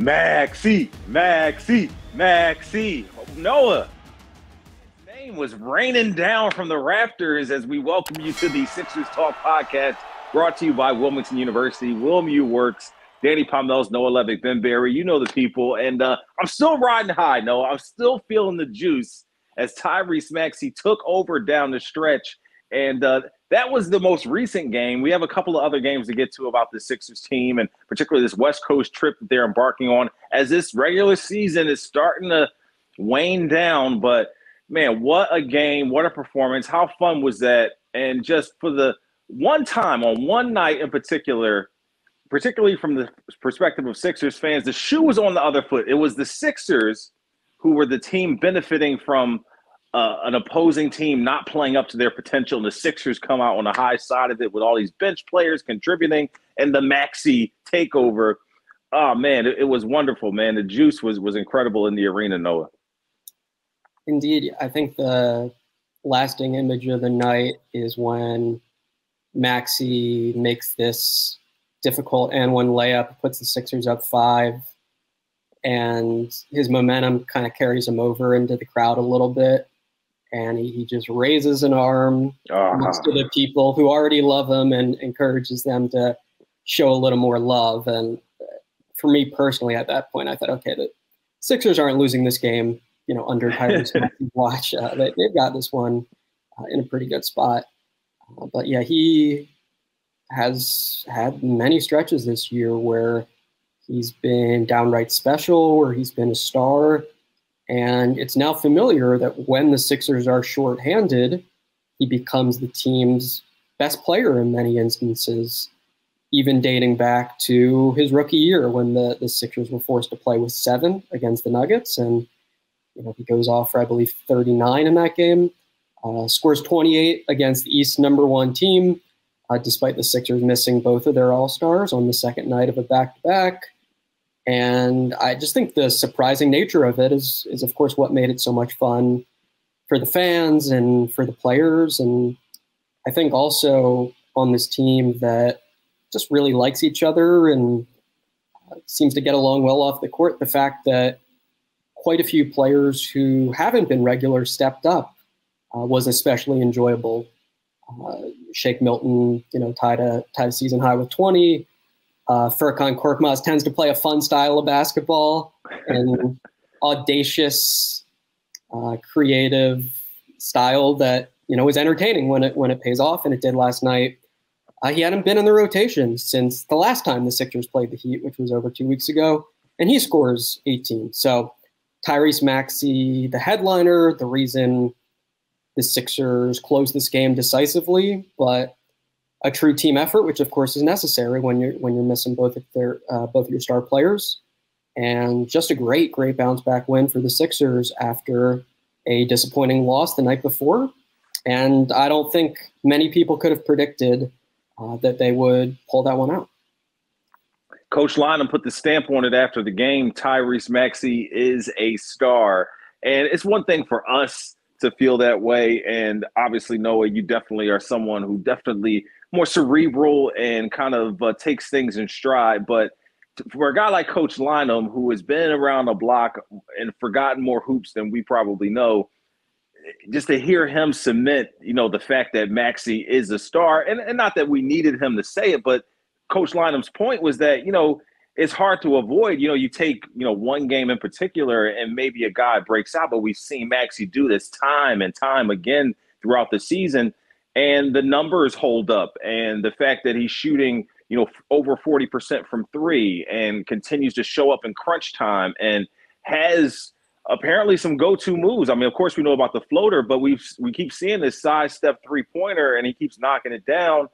Maxey. Noah. His name was raining down from the rafters as we welcome you to the Sixers Talk podcast, brought to you by Wilmington University. Wilmu Works, Danny Pommells, Noah Levick, Ben Berry. You know the people. And I'm still riding high, Noah. I'm still feeling the juice as Tyrese Maxey took over down the stretch. And that was the most recent game. We have a couple of other games to get to about the Sixers team, and particularly this West Coast trip that they're embarking on as this regular season is starting to wane down. But, man, what a game, what a performance. How fun was that? And just for the one time on one night in particular, particularly from the perspective of Sixers fans, the shoe was on the other foot. It was the Sixers who were the team benefiting from an opposing team not playing up to their potential, and the Sixers come out on the high side of it with all these bench players contributing and the Maxey takeover. Oh, man, it was wonderful, man. The juice was incredible in the arena, Noah. Indeed. I think the lasting image of the night is when Maxey makes this difficult and one layup, puts the Sixers up 5, and his momentum kind of carries him over into the crowd a little bit. And he just raises an arm next to the people who already love him and encourages them to show a little more love. And for me personally, at that point, I thought, okay, the Sixers aren't losing this game, under Tyrese Maxey's watch. They've got this one in a pretty good spot. But yeah, he has had many stretches this year where he's been downright special, where he's been a star. And it's now familiar that when the Sixers are shorthanded, he becomes the team's best player in many instances, even dating back to his rookie year when the Sixers were forced to play with 7 against the Nuggets. And he goes off for, I believe, 39 in that game, scores 28 against the East #1 team, despite the Sixers missing both of their All-Stars on the second night of a back-to-back. And I just think the surprising nature of it is of course, what made it so much fun for the fans and for the players. And I think also on this team that just really likes each other and seems to get along well off the court, the fact that quite a few players who haven't been regular stepped up was especially enjoyable. Shake Milton, tied a season high with 20. Furkan tends to play a fun style of basketball and audacious, creative style that is entertaining when it pays off, and it did last night. He hadn't been in the rotation since the last time the Sixers played the Heat, which was over 2 weeks ago, and he scores 18. So Tyrese Maxey, the headliner, the reason the Sixers closed this game decisively, but a true team effort, which of course is necessary when you're missing both of your star players, and just a great bounce back win for the Sixers after a disappointing loss the night before. And I don't think many people could have predicted that they would pull that one out. Coach Lynham put the stamp on it after the game. Tyrese Maxey is a star, and it's one thing for us to feel that way. And obviously, Noah, you definitely are someone who definitely more cerebral and kind of takes things in stride. But for a guy like Coach Lynham, who has been around the block and forgotten more hoops than we probably know, just to hear him cement, the fact that Maxey is a star, and not that we needed him to say it, but Coach Lynham's point was that, it's hard to avoid. You take, one game in particular and maybe a guy breaks out, but we've seen Maxey do this time and time again throughout the season. And the numbers hold up. And the fact that he's shooting, over 40% from 3 and continues to show up in crunch time and has apparently some go-to moves. I mean, of course, we know about the floater, but we keep seeing this side-step 3-pointer, and he keeps knocking it down.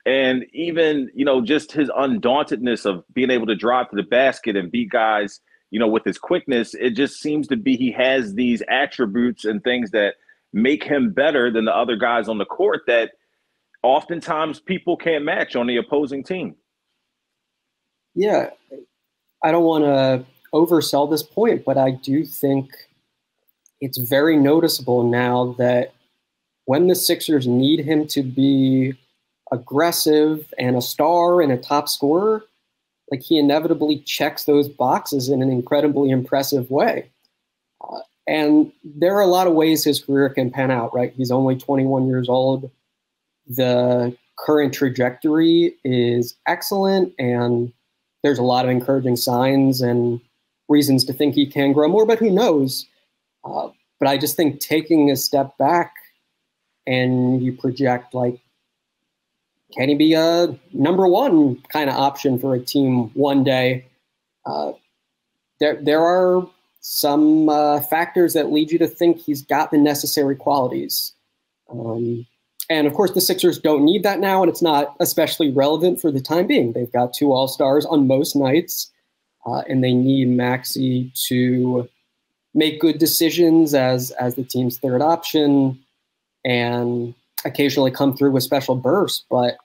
And even, just his undauntedness of being able to drive to the basket and beat guys, with his quickness, it just seems to be he has these attributes and things that make him better than the other guys on the court that oftentimes people can't match on the opposing team. Yeah, I don't want to oversell this point, but I do think it's very noticeable now that when the Sixers need him to be aggressive and a star and a top scorer, like he inevitably checks those boxes in an incredibly impressive way. And there are a lot of ways his career can pan out, right? He's only 21 years old. The current trajectory is excellent, and there's a lot of encouraging signs and reasons to think he can grow more, but who knows? But I just think taking a step back and you project, like, can he be a number one kind of option for a team one day? There are some factors that lead you to think he's got the necessary qualities. And of course, the Sixers don't need that now, and it's not especially relevant for the time being. They've got 2 All-Stars on most nights, and they need Maxey to make good decisions as the team's third option and occasionally come through with special bursts. But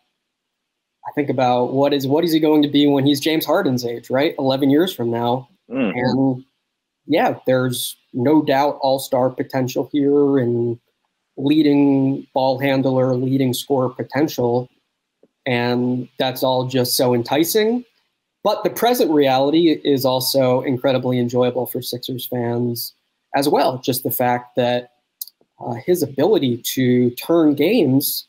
I think about what is he going to be when he's James Harden's age, right? 11 years from now. And yeah, there's no doubt all-star potential here and leading ball handler, leading scorer potential. And that's all just so enticing. But the present reality is also incredibly enjoyable for Sixers fans as well. Just the fact that his ability to turn games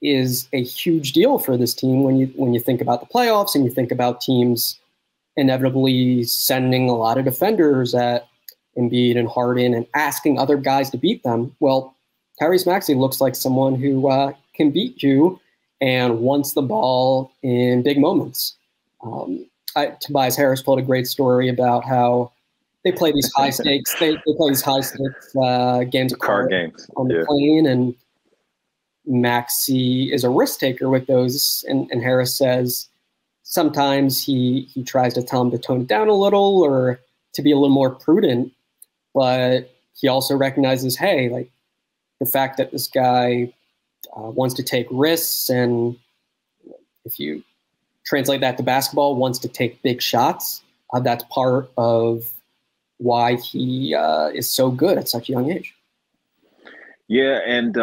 is a huge deal for this team when you think about the playoffs and you think about teams inevitably sending a lot of defenders at Embiid and Harden and asking other guys to beat them. Well, Tyrese Maxey looks like someone who can beat you and wants the ball in big moments. Tobias Harris told a great story about how they play these high stakes. They play these high stakes games of card games on the plane, and Maxey is a risk taker with those. And Harris says sometimes he tries to tell him to tone it down a little or to be a little more prudent, but he also recognizes, hey, like the fact that this guy wants to take risks, and if you translate that to basketball, wants to take big shots, that's part of why he is so good at such a young age. Yeah, and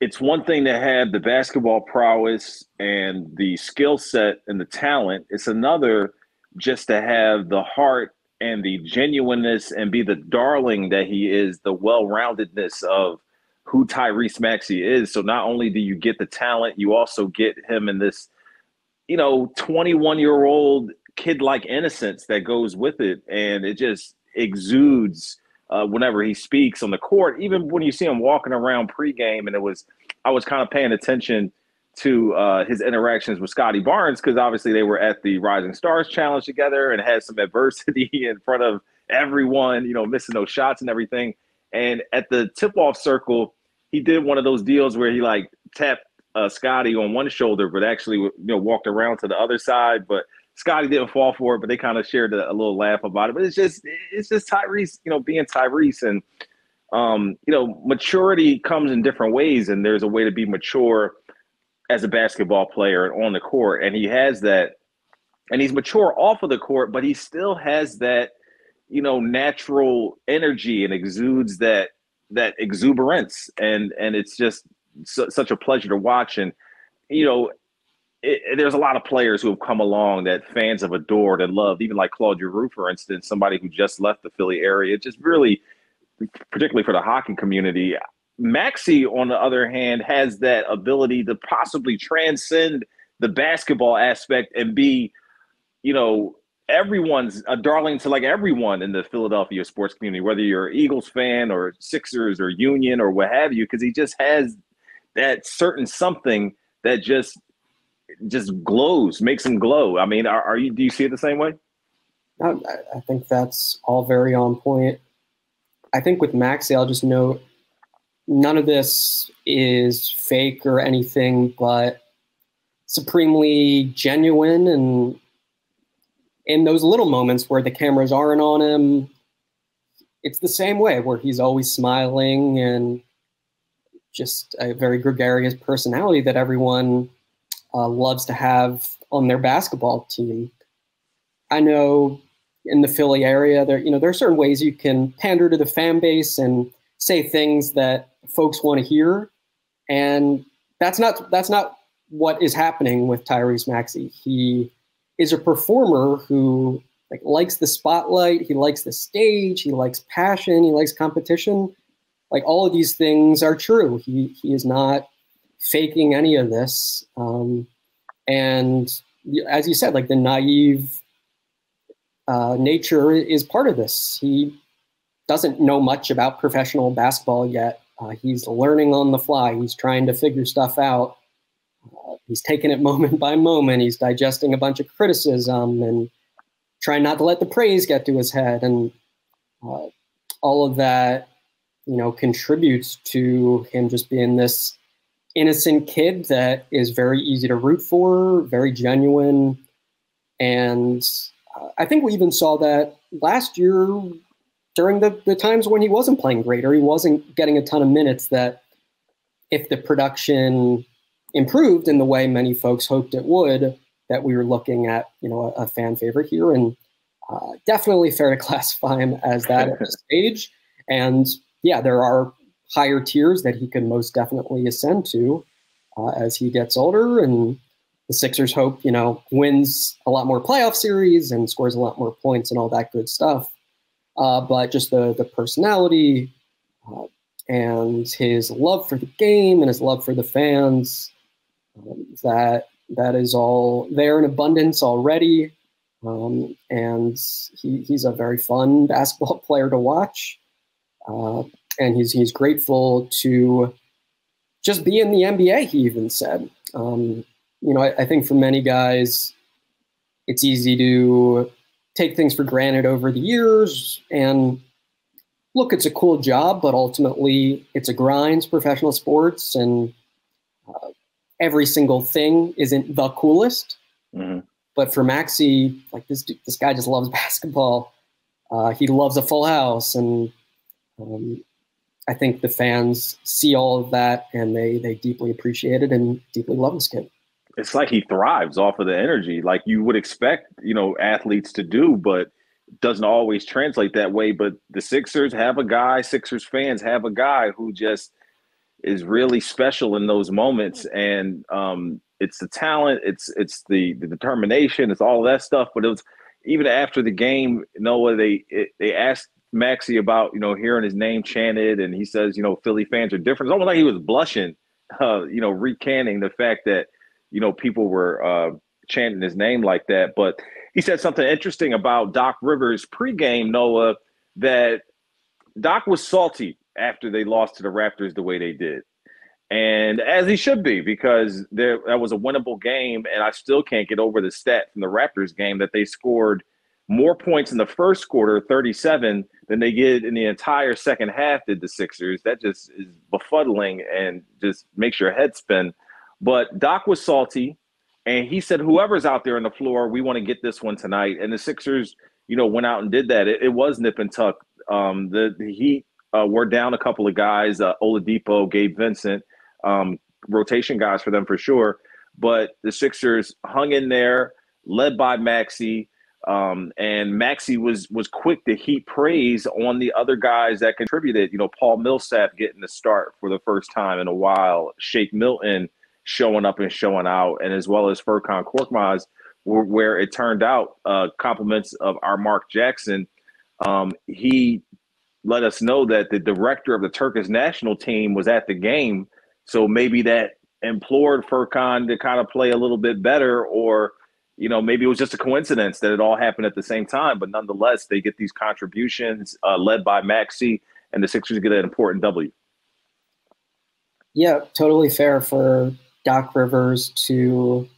it's one thing to have the basketball prowess and the skill set and the talent. It's another just to have the heart and the genuineness and be the darling that he is, the well-roundedness of who Tyrese Maxey is. So not only do you get the talent, you also get him in this, 21-year-old kid-like innocence that goes with it. And it just exudes whenever he speaks on the court, even when you see him walking around pregame. And I was kind of paying attention to his interactions with Scotty Barnes, because obviously they were at the Rising Stars Challenge together and had some adversity in front of everyone, missing those shots and everything. And at the tip-off circle, he did one of those deals where he tapped Scotty on one shoulder, but actually walked around to the other side. But Scotty didn't fall for it, but they kind of shared a little laugh about it. But it's just Tyrese, being Tyrese. And maturity comes in different ways, and there's a way to be mature as a basketball player and on the court. And he has that, and he's mature off of the court, but he still has that, natural energy and exudes that exuberance. And it's just such a pleasure to watch. And, there's a lot of players who have come along that fans have adored and loved, even like Claude Giroux, for instance, somebody who just left the Philly area. Just really, particularly for the hockey community. Maxey, on the other hand, has that ability to possibly transcend the basketball aspect and be, everyone's a darling to everyone in the Philadelphia sports community, whether you're an Eagles fan or Sixers or Union or what have you, because he just has that certain something that just glows, makes him glow. I mean, do you see it the same way? I think that's all very on point. I think with Maxey, I'll just note, none of this is fake or anything, but supremely genuine. And in those little moments where the cameras aren't on him, it's the same way, where he's always smiling and just a very gregarious personality that everyone loves to have on their basketball team. I know in the Philly area, there are certain ways you can pander to the fan base and say things that folks want to hear, and that's not what is happening with Tyrese Maxey. He is a performer who likes the spotlight. He likes the stage. He likes passion. He likes competition. All of these things are true. He is not faking any of this. And as you said, the naive nature is part of this. He doesn't know much about professional basketball yet. He's learning on the fly. He's trying to figure stuff out. He's taking it moment by moment. He's digesting a bunch of criticism and trying not to let the praise get to his head. And all of that, contributes to him just being this innocent kid that is very easy to root for, very genuine. And I think we even saw that last year during the times when he wasn't playing great or he wasn't getting a ton of minutes, that if the production improved in the way many folks hoped it would, that we were looking at, a fan favorite here. And definitely fair to classify him as that at this stage. And yeah, there are higher tiers that he could most definitely ascend to as he gets older. And the Sixers hope, wins a lot more playoff series and scores a lot more points and all that good stuff. But just the personality and his love for the game and his love for the fans, that is all there in abundance already. And he's a very fun basketball player to watch. And he's grateful to just be in the NBA, he even said. I think for many guys, it's easy to take things for granted over the years. And look, it's a cool job, but ultimately it's a grind, professional sports, and every single thing isn't the coolest. Mm-hmm. But for Maxey, this guy just loves basketball. He loves a full house, and I think the fans see all of that and they deeply appreciate it and deeply love this kid. It's like he thrives off of the energy, like you would expect, athletes to do, but it doesn't always translate that way. But the Sixers fans have a guy who just is really special in those moments. And it's the talent, it's the determination, it's all of that stuff. But it was even after the game, Noah, they asked Maxey about, hearing his name chanted, and he says, Philly fans are different. It's almost like he was blushing, recanting the fact that, people were chanting his name like that. But he said something interesting about Doc Rivers pregame, Noah, that Doc was salty after they lost to the Raptors the way they did. And as he should be, because that was a winnable game, and I still can't get over the stat from the Raptors game that they scored more points in the first quarter, 37, than they did in the entire second half, did the Sixers. That just is befuddling and just makes your head spin. But Doc was salty, and he said, whoever's out there on the floor, we want to get this one tonight. And the Sixers, went out and did that. It was nip and tuck. The Heat were down a couple of guys, Oladipo, Gabe Vincent, rotation guys for them for sure. But the Sixers hung in there, led by Maxey. And Maxey was quick to heap praise on the other guys that contributed. Paul Millsap getting the start for the first time in a while, Shake Milton showing up and showing out, and as well as Furkan Korkmaz, where it turned out compliments of our Mark Jackson. He let us know that the director of the Turkish national team was at the game, so maybe that implored Furkan to kind of play a little bit better, or maybe it was just a coincidence that it all happened at the same time. But nonetheless, they get these contributions led by Maxey, and the Sixers get an important W. Yeah, totally fair for Doc Rivers to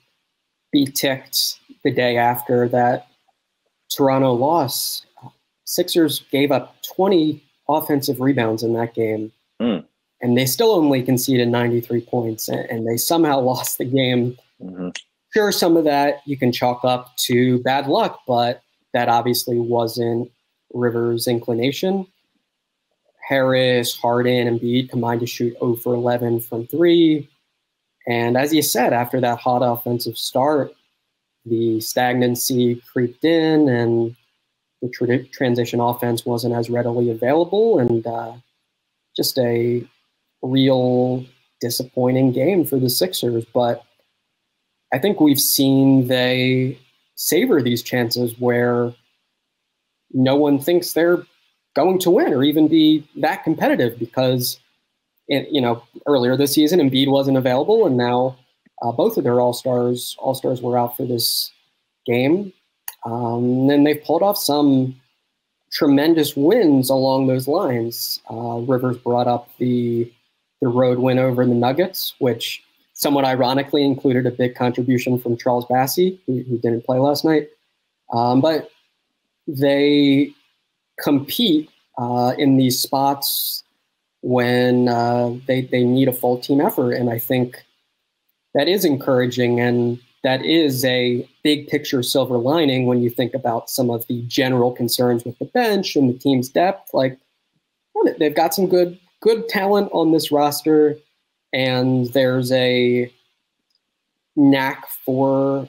be ticked the day after that Toronto loss. Sixers gave up 20 offensive rebounds in that game, and they still only conceded 93 points, and they somehow lost the game. Mm-hmm. Sure, some of that you can chalk up to bad luck, but that obviously wasn't Rivers' inclination. Harris, Harden, and Embiid combined to shoot 0 for 11 from 3. And as you said, after that hot offensive start, the stagnancy creeped in and the transition offense wasn't as readily available, and just a real disappointing game for the Sixers. But I think we've seen they savor these chances where no one thinks they're going to win or even be that competitive because, earlier this season, Embiid wasn't available, and now both of their all-stars were out for this game. And they've pulled off some tremendous wins along those lines. Rivers brought up the road win over the Nuggets, which somewhat ironically included a big contribution from Charles Bassey, who didn't play last night. But they compete in these spots when they need a full team effort. And I think that is encouraging, and that is a big picture silver lining when you think about some of the general concerns with the bench and the team's depth. Like, they've got some good talent on this roster, and there's a knack for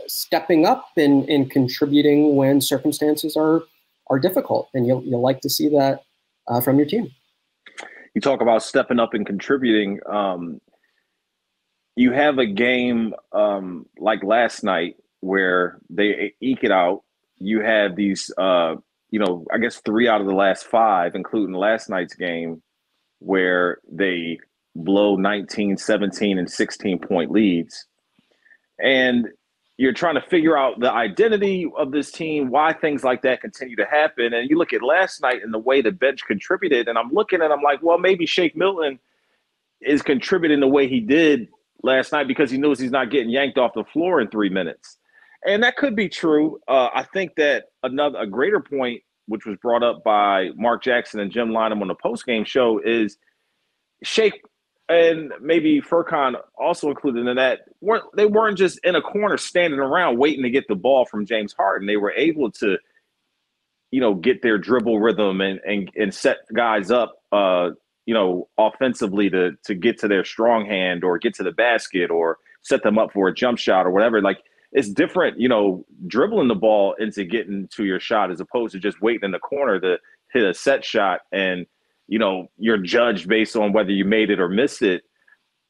stepping up and contributing when circumstances are difficult. And you'll like to see that from your team. You talk about stepping up and contributing. You have a game like last night where they eke it out. You have these, I guess 3 out of the last 5, including last night's game, where they blow 19, 17, and 16-point leads. And you're trying to figure out the identity of this team, why things like that continue to happen. And you look at last night and the way the bench contributed, and I'm like, well, maybe Shake Milton is contributing the way he did last night because he knows he's not getting yanked off the floor in 3 minutes. And that could be true. I think that a greater point, which was brought up by Mark Jackson and Jim Lynam on the postgame show, is Shake and maybe Furkan also included in that, they weren't just in a corner standing around waiting to get the ball from James Harden. They were able to, get their dribble rhythm and set guys up, offensively to get to their strong hand or get to the basket or set them up for a jump shot or whatever. Like, it's different, dribbling the ball into getting to your shot as opposed to just waiting in the corner to hit a set shot and, you're judged based on whether you made it or missed it.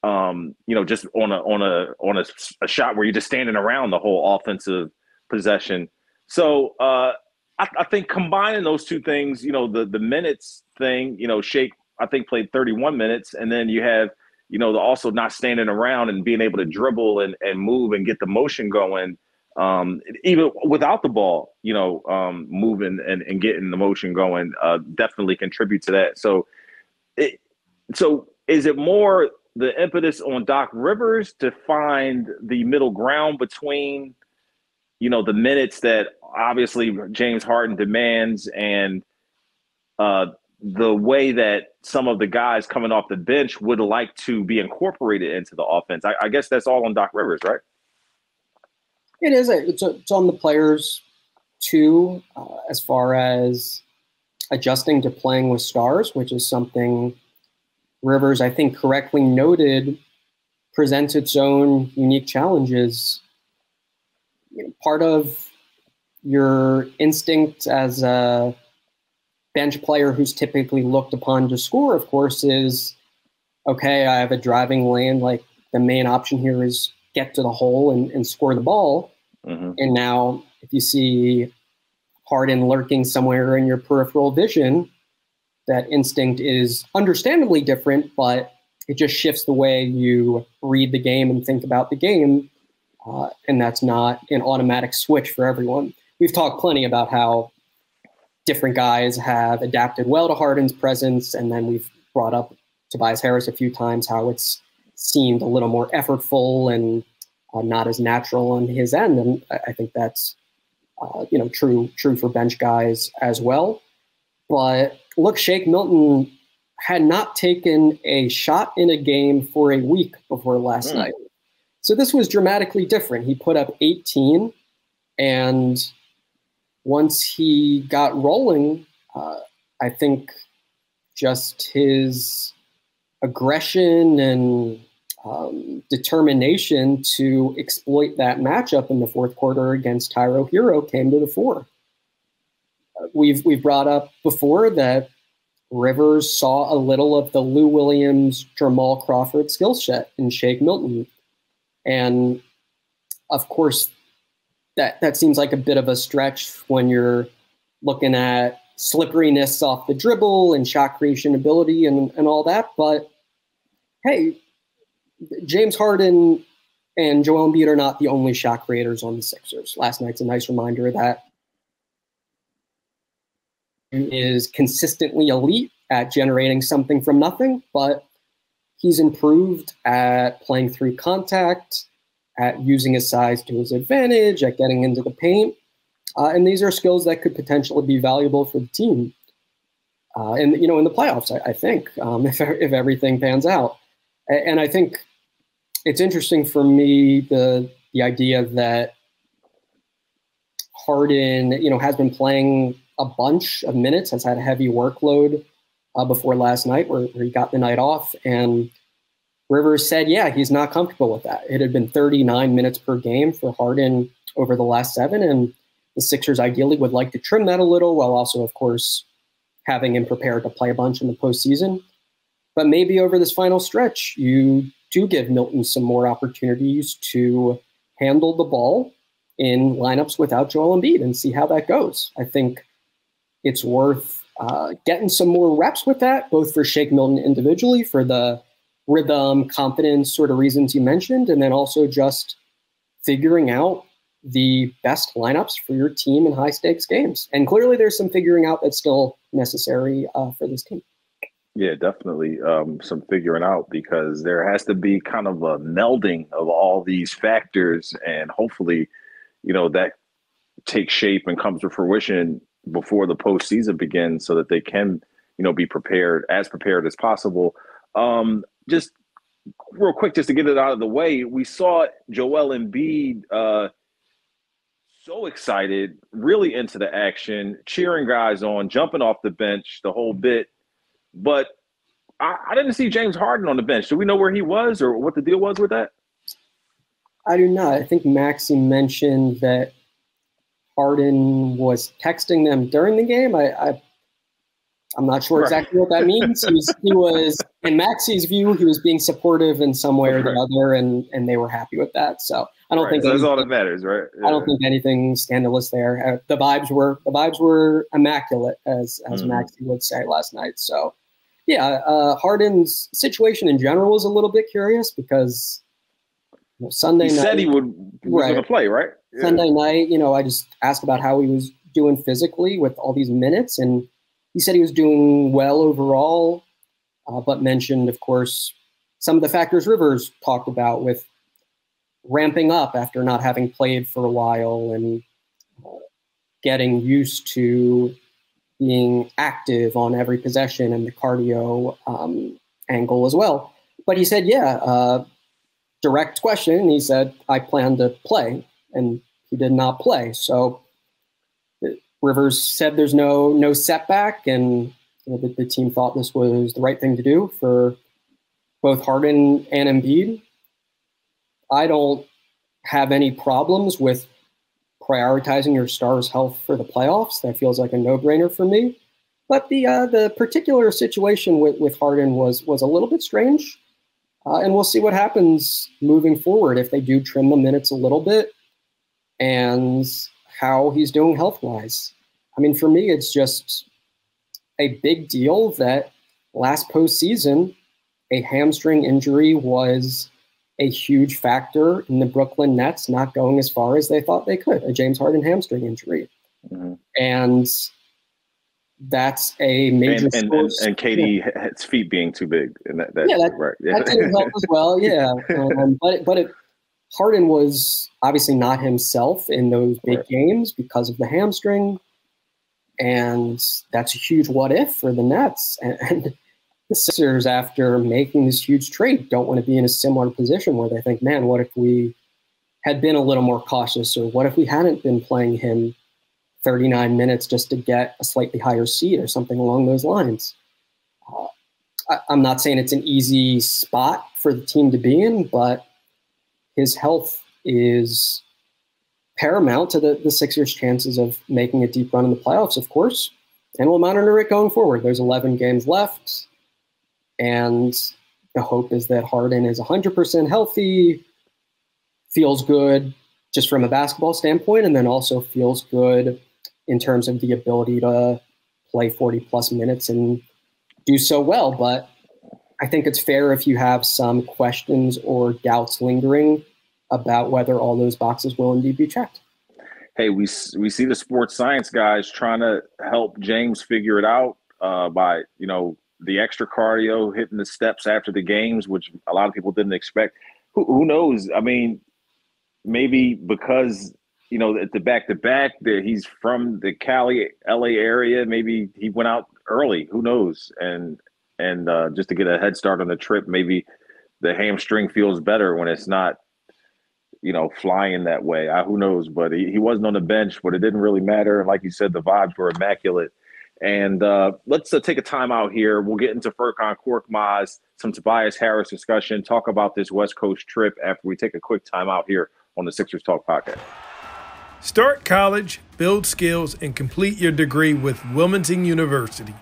Just on a shot where you're just standing around the whole offensive possession. So I think combining those two things, the minutes thing, Shake, I think, played 31 minutes, and then you have, the also not standing around and being able to dribble and move and get the motion going, even without the ball, moving and getting the motion going, definitely contribute to that. So is it more the impetus on Doc Rivers to find the middle ground between, the minutes that obviously James Harden demands and the way that some of the guys coming off the bench would like to be incorporated into the offense? I guess that's all on Doc Rivers, right? It is. It's on the players too, as far as adjusting to playing with stars, which is something Rivers, I think, correctly noted, presents its own unique challenges. Part of your instinct as a bench player who's typically looked upon to score, of course, is, okay, I have a driving lane. Like, the main option here is get to the hole and score the ball. Mm-hmm. And now if you see Harden lurking somewhere in your peripheral vision, that instinct is understandably different, but it just shifts the way you read the game and think about the game. And that's not an automatic switch for everyone. We've talked plenty about how different guys have adapted well to Harden's presence. And then we've brought up Tobias Harris a few times, how it's seemed a little more effortful and not as natural on his end. And I think that's, true for bench guys as well. But look, Shake Milton had not taken a shot in a game for a week before last night. So this was dramatically different. He put up 18, and once he got rolling, I think just his aggression and determination to exploit that matchup in the fourth quarter against Tyro Hero came to the fore. We've brought up before that Rivers saw a little of the Lou Williams, Jamal Crawford skill set in Shake Milton. And of course, that seems like a bit of a stretch when you're looking at slipperiness off the dribble and shot creation ability and all that. But hey, James Harden and Joel Embiid are not the only shot creators on the Sixers. Last night's a nice reminder of that. He is consistently elite at generating something from nothing, but he's improved at playing through contact, at using his size to his advantage, at getting into the paint. And these are skills that could potentially be valuable for the team. And, in the playoffs, I think, if everything pans out. And I think it's interesting for me, the idea that Harden, has been playing a bunch of minutes, has had a heavy workload before last night where he got the night off. And Rivers said, yeah, he's not comfortable with that. It had been 39 minutes per game for Harden over the last 7. And the Sixers ideally would like to trim that a little while also, of course, having him prepared to play a bunch in the postseason. But maybe over this final stretch, you do give Milton some more opportunities to handle the ball in lineups without Joel Embiid and see how that goes. I think it's worth getting some more reps with that, both for Shake Milton individually, for the rhythm, confidence sort of reasons you mentioned, and then also just figuring out the best lineups for your team in high-stakes games. And clearly there's some figuring out that's still necessary for this team. Yeah, definitely some figuring out, because there has to be kind of a melding of all these factors, and hopefully, that takes shape and comes to fruition before the postseason begins so that they can, be prepared as possible. Just real quick, just to get it out of the way, we saw Joel Embiid so excited, really into the action, cheering guys on, jumping off the bench, the whole bit. But I didn't see James Harden on the bench. Do we know where he was or what the deal was with that? I do not. I think Maxey mentioned that Harden was texting them during the game. I'm not sure exactly what that means. He was, in Maxey's view, he was being supportive in some way or the other, and they were happy with that. So I don't think that's all that matters, right? Yeah. I don't think anything scandalous there. The vibes were immaculate, as Maxey would say last night. So yeah, Harden's situation in general was a little bit curious because Sunday night. He said he was going to play, right? Yeah. Sunday night, I just asked about how he was doing physically with all these minutes, and he said he was doing well overall, but mentioned, of course, some of the factors Rivers talked about with ramping up after not having played for a while and getting used to being active on every possession and the cardio angle as well. But he said, direct question. He said, I plan to play, and he did not play. So Rivers said there's no setback, and the team thought this was the right thing to do for both Harden and Embiid. I don't have any problems with prioritizing your star's health for the playoffs. That feels like a no-brainer for me. But the particular situation with Harden was a little bit strange. And we'll see what happens moving forward if they do trim the minutes a little bit and how he's doing health-wise. I mean, for me, it's just a big deal that last postseason, a hamstring injury was a huge factor in the Brooklyn Nets not going as far as they thought they could, a James Harden hamstring injury. Mm-hmm. And that's a major source. And KD, his feet being too big. And that right. That didn't help as well, yeah. But Harden was obviously not himself in those big games because of the hamstring. And that's a huge what if for the Nets. And the Sixers, after making this huge trade, don't want to be in a similar position where they think, man, what if we had been a little more cautious, or what if we hadn't been playing him 39 minutes just to get a slightly higher seed or something along those lines. I'm not saying it's an easy spot for the team to be in, but his health is paramount to the Sixers' chances of making a deep run in the playoffs, of course. And we'll monitor it going forward. There's 11 games left. And the hope is that Harden is 100% healthy, feels good, just from a basketball standpoint, and then also feels good in terms of the ability to play 40-plus minutes and do so well. But I think it's fair if you have some questions or doubts lingering about whether all those boxes will indeed be checked. Hey, we see the sports science guys trying to help James figure it out by, the extra cardio, hitting the steps after the games, which a lot of people didn't expect. Who knows? I mean, maybe because, at the back-to-back, he's from the Cali, LA area, maybe he went out early. Who knows? And just to get a head start on the trip, maybe the hamstring feels better when it's not, flying that way. Who knows? But he wasn't on the bench, but it didn't really matter. And like you said, the vibes were immaculate. And let's take a time out here. We'll get into Furkan Korkmaz, some Tobias Harris discussion, talk about this West Coast trip after we take a quick time out here on the Sixers Talk podcast. Start college, build skills, and complete your degree with Wilmington University.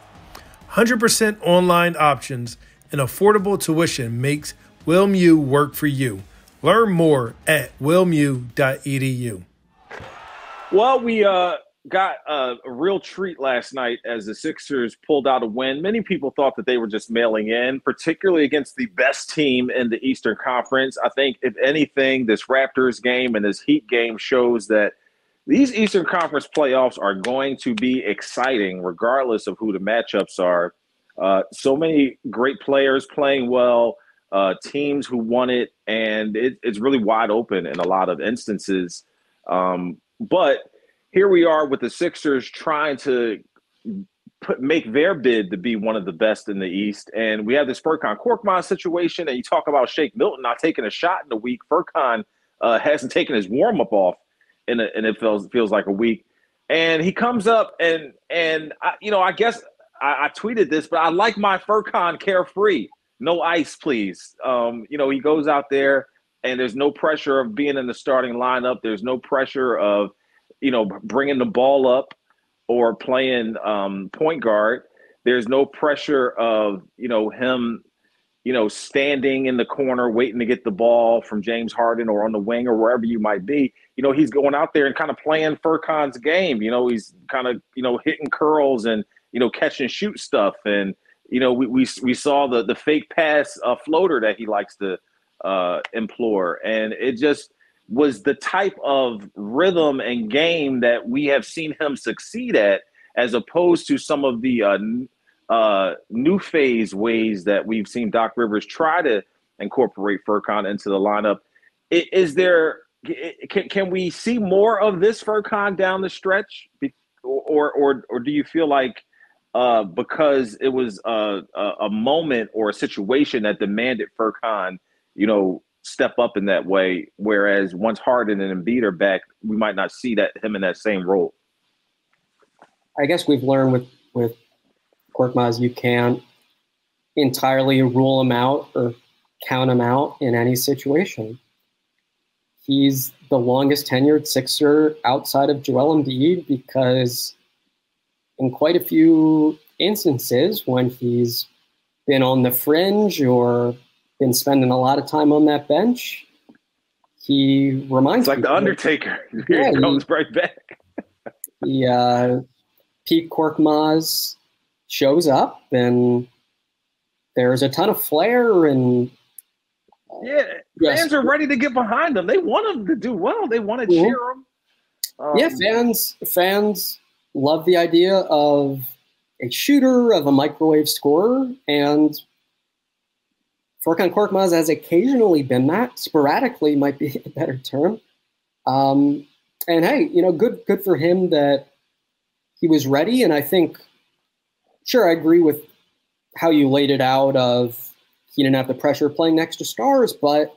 100% online options and affordable tuition makes WilMU work for you. Learn more at wilmu.edu. Well, we got a real treat last night as the Sixers pulled out a win. Many people thought that they were just mailing in, particularly against the best team in the Eastern Conference. I think, if anything, this Raptors game and this Heat game shows that these Eastern Conference playoffs are going to be exciting regardless of who the matchups are. So many great players playing well, teams who won it, and it's really wide open in a lot of instances. But here we are with the Sixers trying to make their bid to be one of the best in the East. And we have this Furkan Korkmaz situation, and you talk about Shake Milton not taking a shot in a week. Furkan hasn't taken his warm-up off and it feels like a week. And he comes up and I guess I tweeted this, but I like my Furkan carefree. No ice, please. He goes out there and there's no pressure of being in the starting lineup. There's no pressure of, bringing the ball up or playing point guard. There's no pressure of, him, standing in the corner waiting to get the ball from James Harden or on the wing or wherever you might be. He's going out there and kind of playing Furkan's game. He's kind of, hitting curls and, catch and shoot stuff. And, we saw the fake pass floater that he likes to implore. And it just was the type of rhythm and game that we have seen him succeed at, as opposed to some of the new phase ways that we've seen Doc Rivers try to incorporate Furkan into the lineup. Can we see more of this Furkan down the stretch, or do you feel like because it was a moment or a situation that demanded Furkan, step up in that way, whereas once Harden and Embiid are back, we might not see him in that same role? I guess we've learned with Korkmaz, you can't entirely rule him out or count him out in any situation. He's the longest tenured Sixer outside of Joel Embiid, because in quite a few instances when he's been on the fringe or been spending a lot of time on that bench, he reminds me. It's like the Undertaker. Yeah, he comes right back. Pete Korkmaz shows up, and there's a ton of flair, and fans are ready to get behind him. They want him to do well. They want to cheer him. Fans love the idea of a shooter, of a microwave scorer, and Furkan Korkmaz has occasionally been that. Sporadically might be a better term. And hey, good for him that he was ready. And I think, sure, I agree with how you laid it out of he didn't have the pressure of playing next to stars, but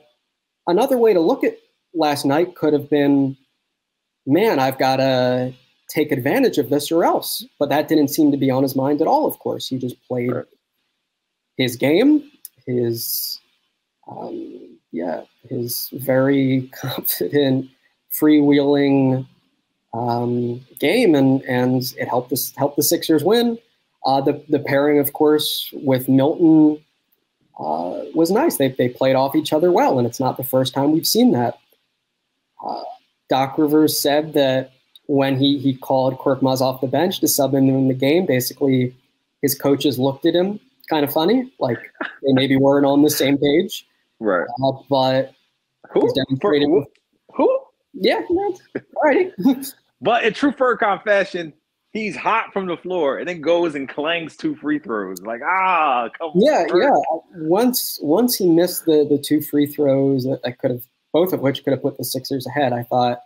another way to look at last night could have been, man, I've got to take advantage of this or else. But that didn't seem to be on his mind at all, of course. He just played his game, his very confident, freewheeling game, and it helped the Sixers win. The pairing, of course, with Milton was nice. They played off each other well, and it's not the first time we've seen that. Doc Rivers said that when he called Korkmaz off the bench to sub him in the game, basically his coaches looked at him kind of funny, like they maybe weren't on the same page. Right. But he's demonstrated. Who? Yeah, all righty. But in true Furkan fashion, he's hot from the floor and then goes and clangs 2 free throws. Like, come on. Yeah. Once he missed the 2 free throws that could have, both of which could have put the Sixers ahead, I thought,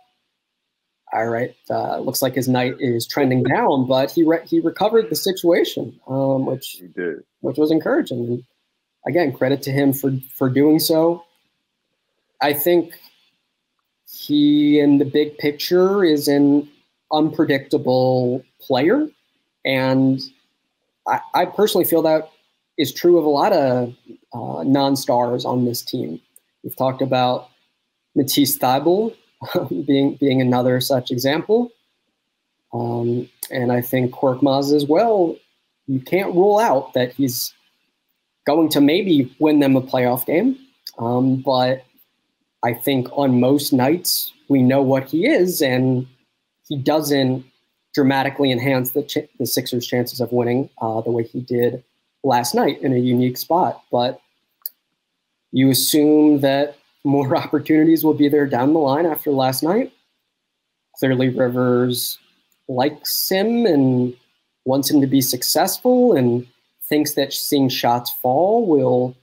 all right, looks like his night is trending down, but he recovered the situation, which was encouraging. And again, credit to him for doing so. I think he, in the big picture, is an unpredictable player, and I personally feel that is true of a lot of non-stars on this team. We've talked about Matisse Thybulle being another such example. And I think Korkmaz as well, you can't rule out that he's going to maybe win them a playoff game. But I think on most nights we know what he is, and he doesn't dramatically enhance the Sixers' chances of winning the way he did last night in a unique spot. But you assume that more opportunities will be there down the line after last night. Clearly, Rivers likes him and wants him to be successful and thinks that seeing shots fall will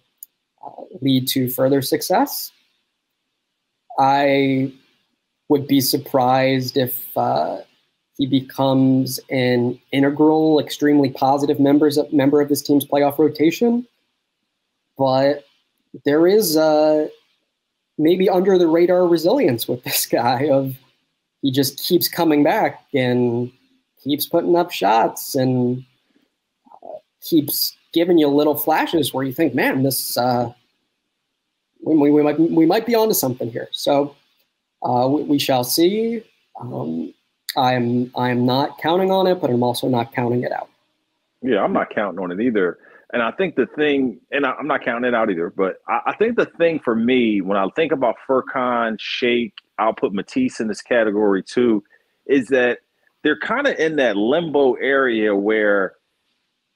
lead to further success. I would be surprised if he becomes an integral, extremely positive member of this team's playoff rotation. But there is maybe under the radar resilience with this guy of he just keeps coming back and keeps putting up shots and keeps giving you little flashes where you think, man, this we might be onto something here. So we shall see. I'm not counting on it, but I'm also not counting it out. Yeah, I'm not counting on it either. And I think the thing, and I'm not counting it out either, but I think the thing for me, when I think about Furkan, Shake, I'll put Matisse in this category too, is that they're kind of in that limbo area where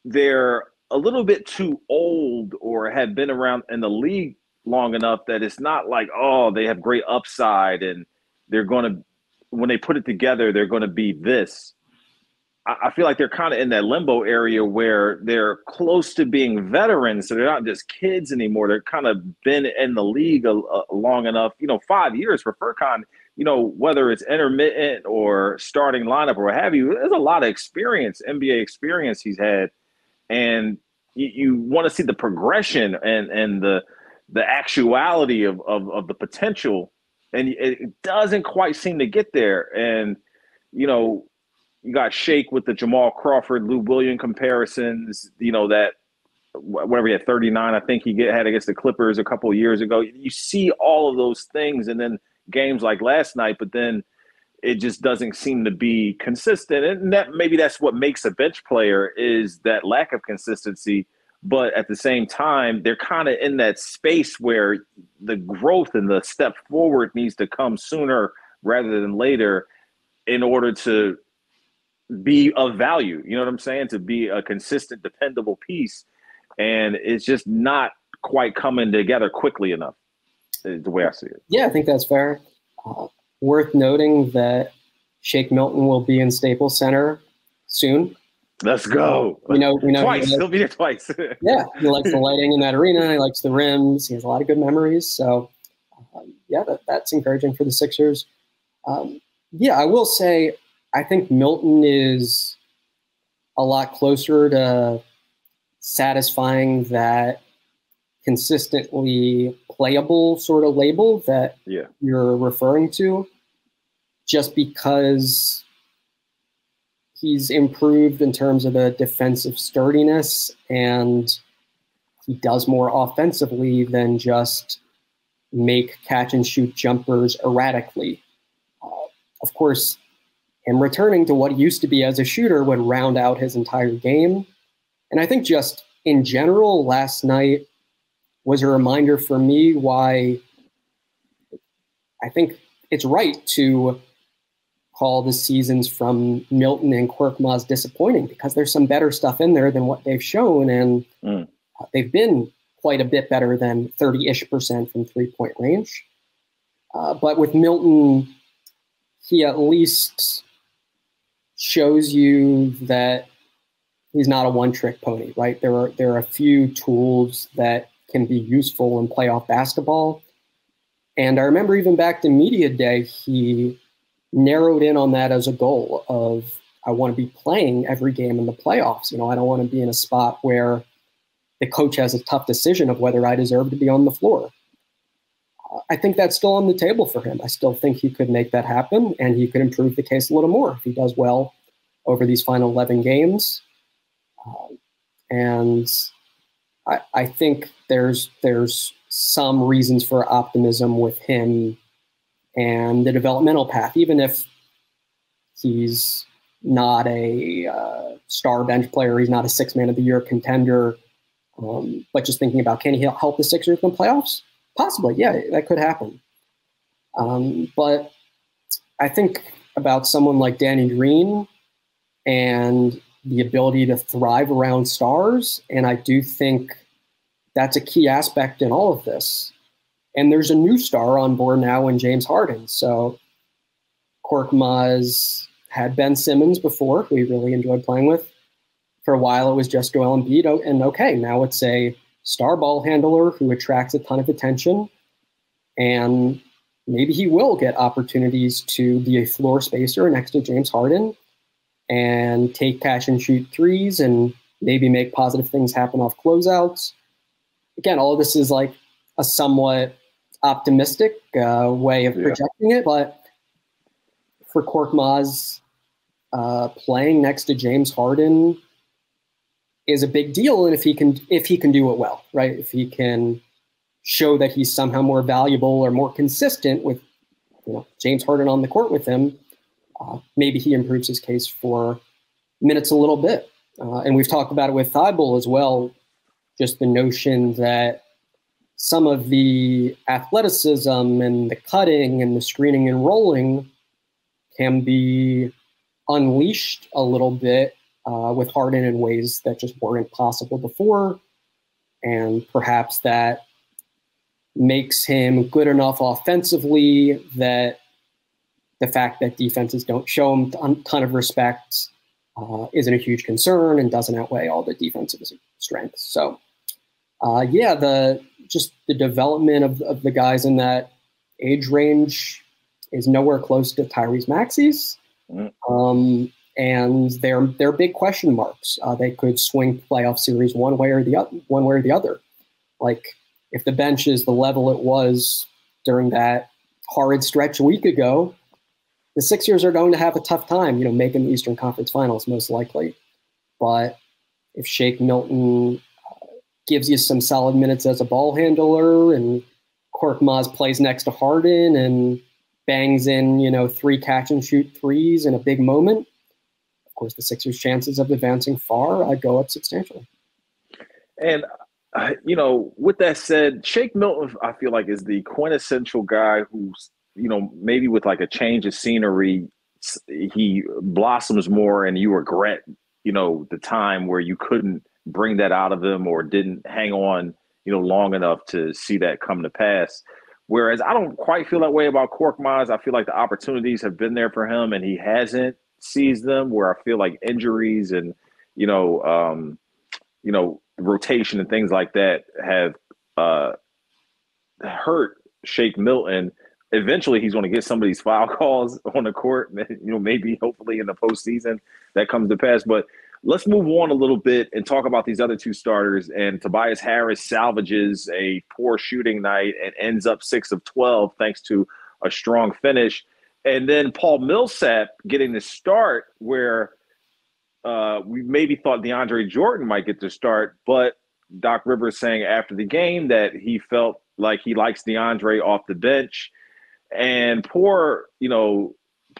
they're a little bit too old or have been around in the league long enough that it's not like, oh, they have great upside and they're going to, when they put it together, they're going to be this. I feel like they're kind of in that limbo area where they're close to being veterans. So they're not just kids anymore. They're kind of been in the league long enough, 5 years for Furkan, whether it's intermittent or starting lineup or what have you, there's a lot of experience, NBA experience he's had. And you want to see the progression and the actuality of the potential. And it doesn't quite seem to get there. And, you got Shake with the Jamal Crawford, Lou Williams comparisons, that whatever he had 39, I think he had against the Clippers a couple of years ago. You see all of those things and then games like last night, but then it just doesn't seem to be consistent. And maybe that's what makes a bench player is that lack of consistency. But at the same time, they're kind of in that space where the growth and the step forward needs to come sooner rather than later in order to be of value, you know what I'm saying? To be a consistent, dependable piece. And it's just not quite coming together quickly enough, is the way I see it. Yeah, I think that's fair. Worth noting that Shake Milton will be in Staples Center soon. Let's go. Twice. He'll be there twice. Yeah, he likes the lighting in that arena. He likes the rims. He has a lot of good memories. So, that's encouraging for the Sixers. I will say, I think Milton is a lot closer to satisfying that consistently playable sort of label that you're referring to, just because he's improved in terms of the defensive sturdiness and he does more offensively than just make catch and shoot jumpers erratically. Of course, him returning to what he used to be as a shooter would round out his entire game. And I think just in general, last night was a reminder for me why I think it's right to call the seasons from Milton and Korkmaz disappointing, because there's some better stuff in there than what they've shown. And they've been quite a bit better than 30-ish% from 3-point range. But with Milton, he at least shows you that he's not a one-trick pony, right? There are a few tools that can be useful in playoff basketball. And I remember even back to media day, he narrowed in on that as a goal of, I want to be playing every game in the playoffs. I don't want to be in a spot where the coach has a tough decision of whether I deserve to be on the floor. I think that's still on the table for him. I still think he could make that happen, and he could improve the case a little more if he does well over these final 11 games. And I think there's some reasons for optimism with him and the developmental path, even if he's not a star bench player, he's not a 6-man of the year contender. But just thinking about, can he help the Sixers in the playoffs? Possibly, yeah, that could happen. But I think about someone like Danny Green and the ability to thrive around stars, and I do think that's a key aspect in all of this. And there's a new star on board now in James Harden. So Korkmaz had Ben Simmons before, who he really enjoyed playing with. For a while, it was just Joel Embiid. And okay, now it's a star ball handler who attracts a ton of attention. And maybe he will get opportunities to be a floor spacer next to James Harden and take catch and shoot threes and maybe make positive things happen off closeouts. Again, all of this is like a somewhat optimistic way of projecting it, but for Korkmaz, playing next to James Harden is a big deal, and if he can do it well, right? If he can show that he's somehow more valuable or more consistent with James Harden on the court with him, maybe he improves his case for minutes a little bit. And we've talked about it with Thibault as well, just the notion that some of the athleticism and the cutting and the screening and rolling can be unleashed a little bit with Harden in ways that just weren't possible before. And perhaps that makes him good enough offensively that the fact that defenses don't show him a ton of respect isn't a huge concern and doesn't outweigh all the defensive strengths. So, the development of the guys in that age range is nowhere close to Tyrese Maxey's. And they're big question marks. They could swing playoff series one way or the other. Like if the bench is the level it was during that horrid stretch a week ago, the Sixers are going to have a tough time, making the Eastern Conference Finals most likely. But if Shake Milton gives you some solid minutes as a ball handler, and Korkmaz plays next to Harden and bangs in, 3 catch and shoot threes in a big moment, of course, the Sixers' chances of advancing far go up substantially. And, with that said, Shake Milton, I feel like, is the quintessential guy who's, maybe with like a change of scenery, he blossoms more and you regret, the time where you couldn't bring that out of him or didn't hang on, long enough to see that come to pass. Whereas I don't quite feel that way about Korkmaz. I feel like the opportunities have been there for him and he hasn't seized them, where I feel like injuries and, rotation and things like that have hurt Shake Milton. Eventually he's going to get some of these foul calls on the court, maybe hopefully in the postseason that comes to pass. But let's move on a little bit and talk about these other two starters. And Tobias Harris salvages a poor shooting night and ends up 6 of 12 thanks to a strong finish. And then Paul Millsap getting the start where we maybe thought DeAndre Jordan might get the start, but Doc Rivers saying after the game that he felt like he likes DeAndre off the bench. And poor,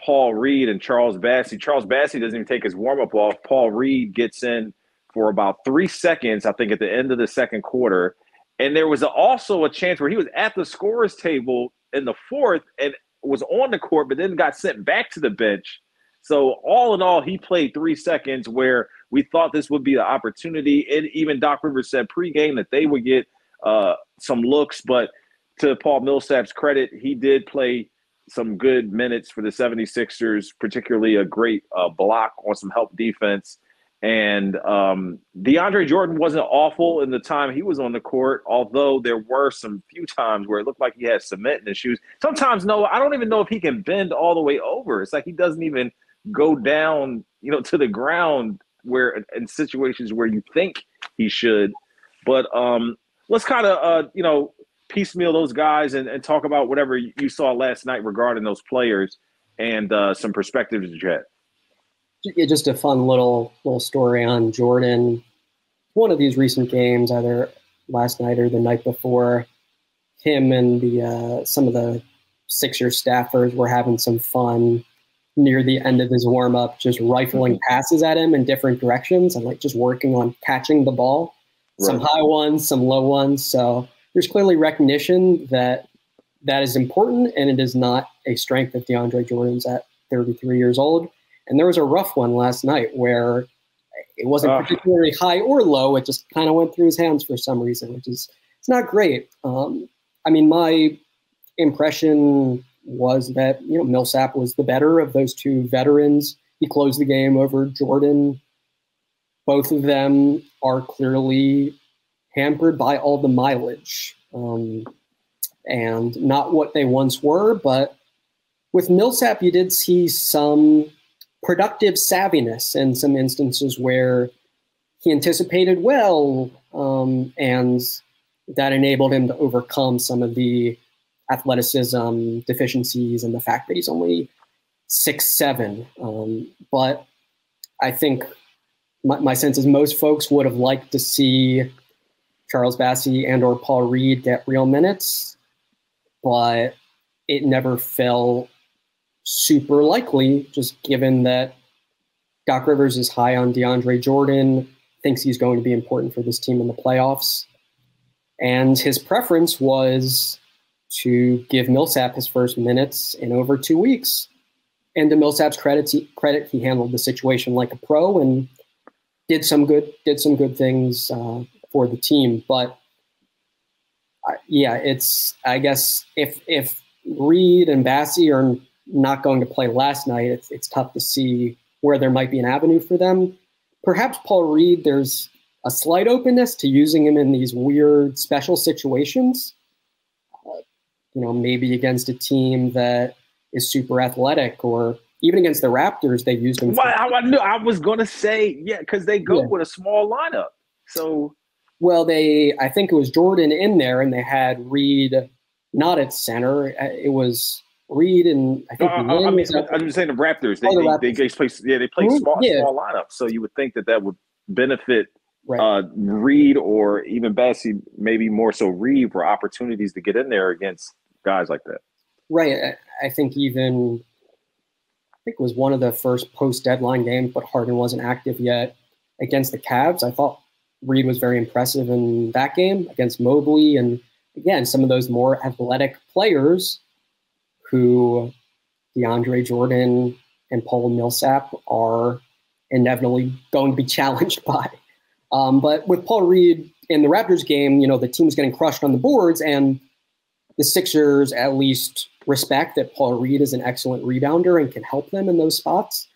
Paul Reed and Charles Bassey. Charles Bassey doesn't even take his warm-up off. Paul Reed gets in for about 3 seconds, I think, at the end of the second quarter. And there was also a chance where he was at the scorer's table in the fourth, and was on the court, but then got sent back to the bench. So all in all, he played 3 seconds where we thought this would be the opportunity. And even Doc Rivers said pregame that they would get some looks. But to Paul Millsap's credit, he did play some good minutes for the 76ers, particularly a great block on some help defense. And DeAndre Jordan wasn't awful in the time he was on the court, although there were some few times where it looked like he had cement in his shoes. Sometimes, no, I don't even know if he can bend all the way over. It's like he doesn't even go down, to the ground where in situations where you think he should. But let's kind of, piecemeal those guys and talk about whatever you saw last night regarding those players and some perspectives that you had. Yeah, just a fun little story on Jordan. One of these recent games, either last night or the night before, him and some of the Sixers staffers were having some fun near the end of his warm-up, just rifling passes at him in different directions and just working on catching the ball. Right. Some high ones, some low ones. So there's clearly recognition that is important, and it is not a strength of DeAndre Jordan's at 33 years old. And there was a rough one last night where it wasn't particularly high or low. It just kind of went through his hands for some reason, it's not great. My impression was that, Millsap was the better of those two veterans. He closed the game over Jordan. Both of them are clearly hampered by all the mileage and not what they once were. But with Millsap, you did see some productive savviness in some instances where he anticipated well, and that enabled him to overcome some of the athleticism deficiencies and the fact that he's only 6'7". But I think my sense is most folks would have liked to see Charles Bassey and or Paul Reed get real minutes, but it never felt super likely, just given that Doc Rivers is high on DeAndre Jordan, thinks he's going to be important for this team in the playoffs. And his preference was to give Millsap his first minutes in over 2 weeks. And to Millsap's credit, he handled the situation like a pro and did some good things for the team. But I guess if Reed and Bassey are not going to play last night, it's tough to see where there might be an avenue for them. Perhaps Paul Reed, there's a slight openness to using him in these weird special situations. Maybe against a team that is super athletic, or even against the Raptors, they used him. I was going to say, because they go with a small lineup. So, I think it was Jordan in there, and they had Reed not at center. It was Reed and I think I'm just saying the Raptors. They play small lineups. So you would think that would benefit Reed or even Bassey, maybe more so Reed, for opportunities to get in there against guys like that. Right. I think it was one of the first post-deadline games, but Harden wasn't active yet against the Cavs. I thought Reed was very impressive in that game against Mobley. And again, some of those more athletic players who DeAndre Jordan and Paul Millsap are inevitably going to be challenged by. But with Paul Reed in the Raptors game, the team was getting crushed on the boards, and the Sixers at least respect that Paul Reed is an excellent rebounder and can help them in those spots.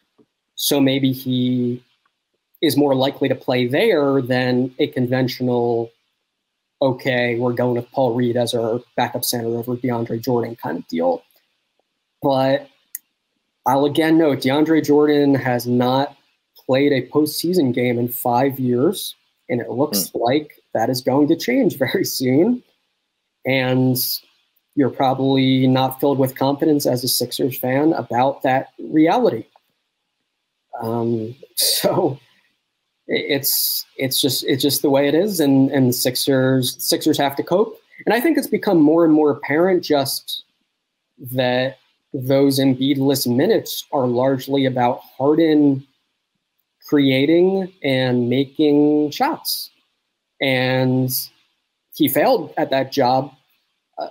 So maybe he is more likely to play there than a conventional, okay, we're going with Paul Reed as our backup center over DeAndre Jordan kind of deal. But I'll again note, DeAndre Jordan has not played a postseason game in 5 years, and it looks like that is going to change very soon. And you're probably not filled with confidence as a Sixers fan about that reality. So it's just the way it is, and the Sixers have to cope. And I think it's become more and more apparent just that those Embiid-less minutes are largely about Harden creating and making shots. And he failed at that job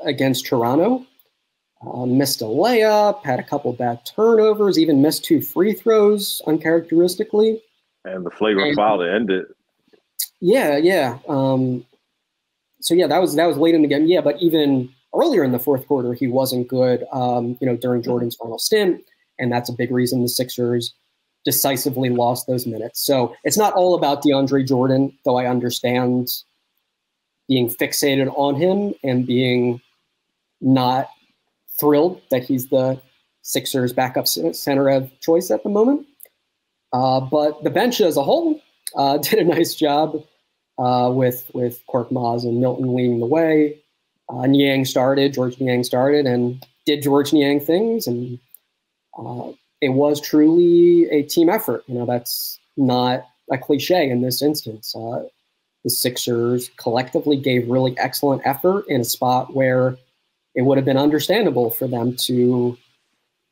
against Toronto. Missed a layup, had a couple bad turnovers, even missed 2 free throws uncharacteristically. And the flagrant foul to end it. Yeah. So yeah, that was late in the game. Yeah, but even earlier in the fourth quarter, he wasn't good. During Jordan's final stint, and that's a big reason the Sixers decisively lost those minutes. So it's not all about DeAndre Jordan, though I understand being fixated on him and being not thrilled that he's the Sixers backup center of choice at the moment. But the bench as a whole did a nice job with Korkmaz and Milton leading the way. George Niang started and did George Niang things, and it was truly a team effort. That's not a cliche in this instance. The Sixers collectively gave really excellent effort in a spot where it would have been understandable for them to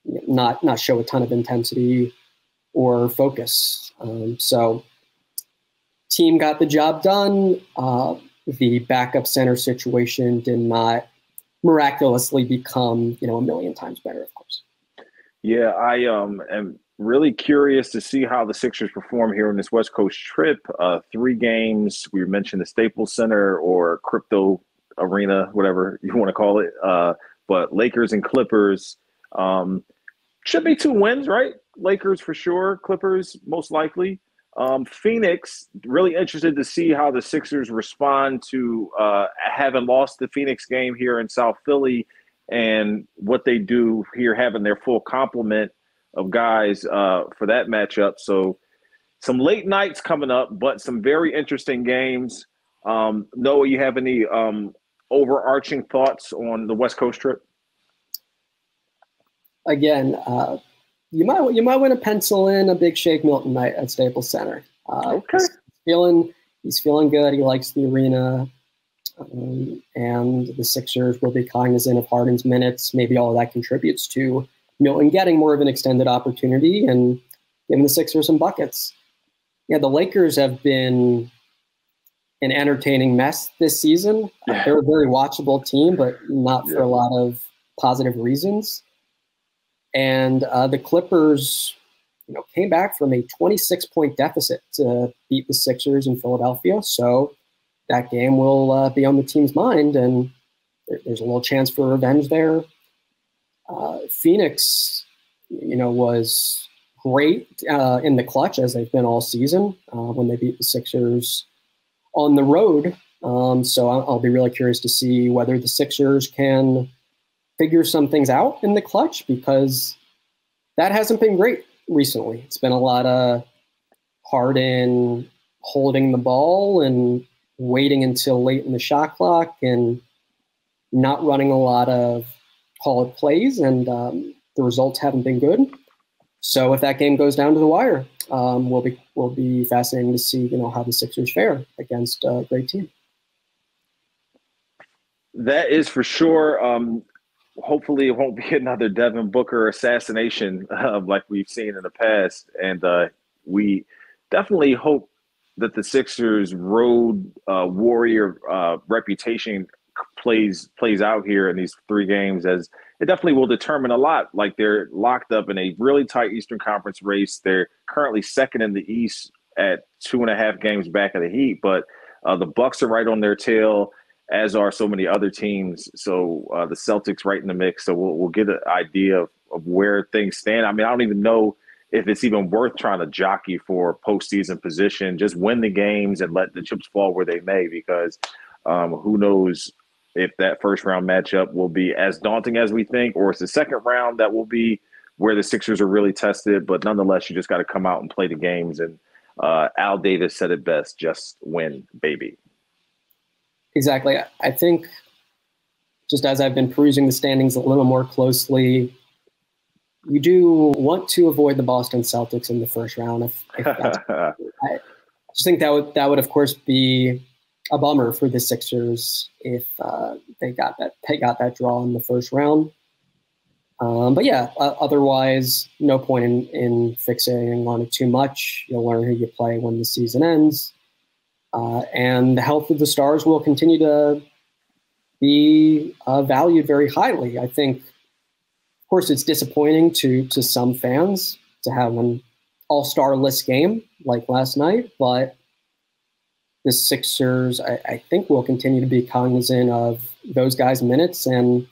not show a ton of intensity or focus. So team got the job done. The backup center situation did not miraculously become, a million times better, of course. Yeah, I am really curious to see how the Sixers perform here on this West Coast trip. 3 games. We mentioned the Staples Center or Crypto Arena, whatever you want to call it. But Lakers and Clippers should be 2 wins, right? Lakers for sure. Clippers most likely. Phoenix, really interested to see how the Sixers respond to having lost the Phoenix game here in South Philly and what they do here, having their full complement of guys for that matchup. So some late nights coming up, but some very interesting games. Noah, you have any overarching thoughts on the West Coast trip? Again, you might want to pencil in a big Shake Milton night at Staples Center. Okay. He's feeling good. He likes the arena. And the Sixers will be cognizant of Harden's minutes. Maybe all of that contributes to Milton getting more of an extended opportunity and giving the Sixers some buckets. Yeah, the Lakers have been an entertaining mess this season. Yeah. They're a very watchable team, but not for a lot of positive reasons. And the Clippers, came back from a 26-point deficit to beat the Sixers in Philadelphia. So that game will be on the team's mind, and there's a little chance for revenge there. Phoenix, was great in the clutch, as they've been all season when they beat the Sixers on the road. So I'll be really curious to see whether the Sixers can figure some things out in the clutch, because that hasn't been great recently. It's been a lot of Harden holding the ball and waiting until late in the shot clock and not running a lot of call-it plays, and the results haven't been good. So if that game goes down to the wire, will be fascinating to see how the Sixers fare against a great team. That is for sure. Hopefully it won't be another Devin Booker assassination like we've seen in the past. And we definitely hope that the Sixers road warrior reputation plays out here in these 3 games, as it definitely will determine a lot. Like, they're locked up in a really tight Eastern Conference race. They're currently second in the East at 2.5 games back of the Heat, but the Bucks are right on their tail, as are so many other teams. So the Celtics right in the mix. So we'll get an idea of where things stand. I mean, I don't even know if it's even worth trying to jockey for postseason position. Just win the games and let the chips fall where they may, because who knows if that first round matchup will be as daunting as we think, or it's the second round that will be where the Sixers are really tested. But nonetheless, you just got to come out and play the games. And Al Davis said it best: just win, baby. Exactly. I think, just as I've been perusing the standings a little more closely, you do want to avoid the Boston Celtics in the first round. If I just think that would of course be a bummer for the Sixers if they got that draw in the first round. But yeah, otherwise, no point in fixating on it too much. You'll learn who you play when the season ends. And the health of the stars will continue to be valued very highly. I think course, it's disappointing to some fans to have an all-star-less game like last night, but the Sixers, I think, will continue to be cognizant of those guys' minutes, and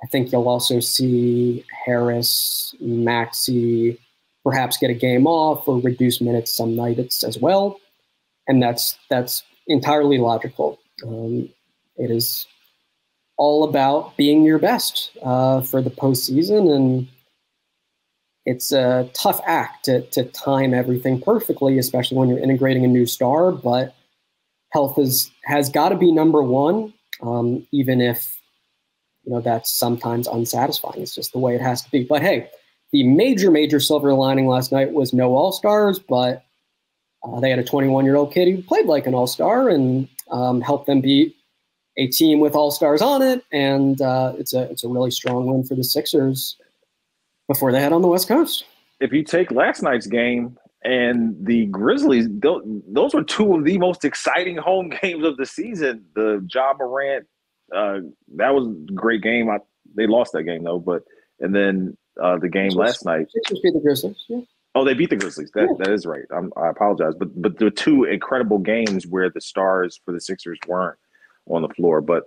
I think you'll also see Harris, Maxey perhaps get a game off or reduce minutes some nights as well, and that's entirely logical. It is all about being your best for the postseason, and it's a tough act to time everything perfectly, especially when you're integrating a new star. But health has got to be number one, even if that's sometimes unsatisfying. It's just the way it has to be. But hey, the major silver lining last night was no all-stars, but they had a 21-year-old kid who played like an all-star and helped them beat a team with all-stars on it, and it's a really strong win for the Sixers before they head on the West Coast. If you take last night's game and the Grizzlies, those were two of the most exciting home games of the season. The Ja Morant, that was a great game. They lost that game though, and then the game last night. Sixers beat the Grizzlies. Yeah. Oh, they beat the Grizzlies. That is right. I apologize, but there were two incredible games where the stars for the Sixers weren't on the floor. But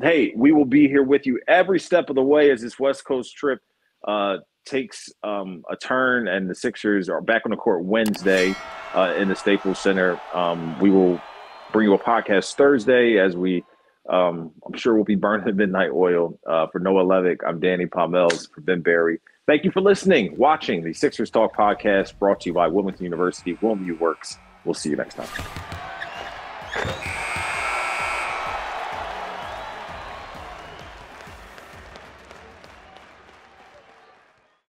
hey, we will be here with you every step of the way as this West Coast trip takes a turn, and the Sixers are back on the court Wednesday in the Staples Center. We will bring you a podcast Thursday as we I'm sure we'll be burning the midnight oil. For Noah Levick, I'm Danny Pommells. For Ben Berry, thank you for listening, watching the Sixers Talk podcast brought to you by Wilmington University. Wilmington Works. We'll see you next time.